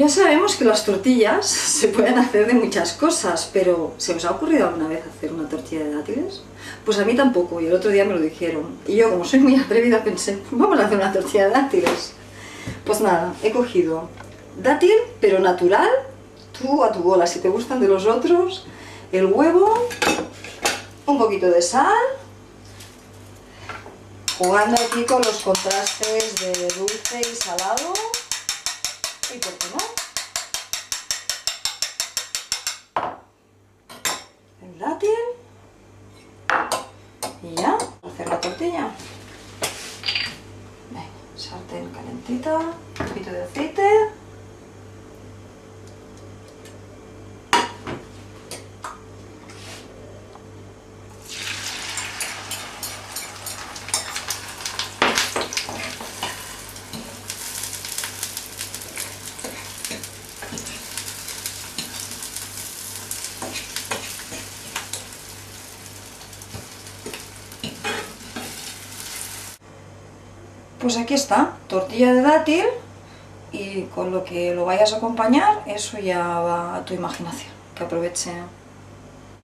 Ya sabemos que las tortillas se pueden hacer de muchas cosas, pero ¿se os ha ocurrido alguna vez hacer una tortilla de dátiles? Pues a mí tampoco, y el otro día me lo dijeron. Y yo, como soy muy atrevida, pensé, vamos a hacer una tortilla de dátiles. Pues nada, he cogido dátil, pero natural, tú a tu bola, si te gustan de los otros, el huevo, un poquito de sal, jugando aquí con los contrastes de dulce y salado. ¿Y por qué no? El dátil. Y ya, hacer la tortilla. Venga, sartén calentita, un poquito de aceite. Pues aquí está, tortilla de dátil, y con lo que lo vayas a acompañar, eso ya va a tu imaginación, que aproveche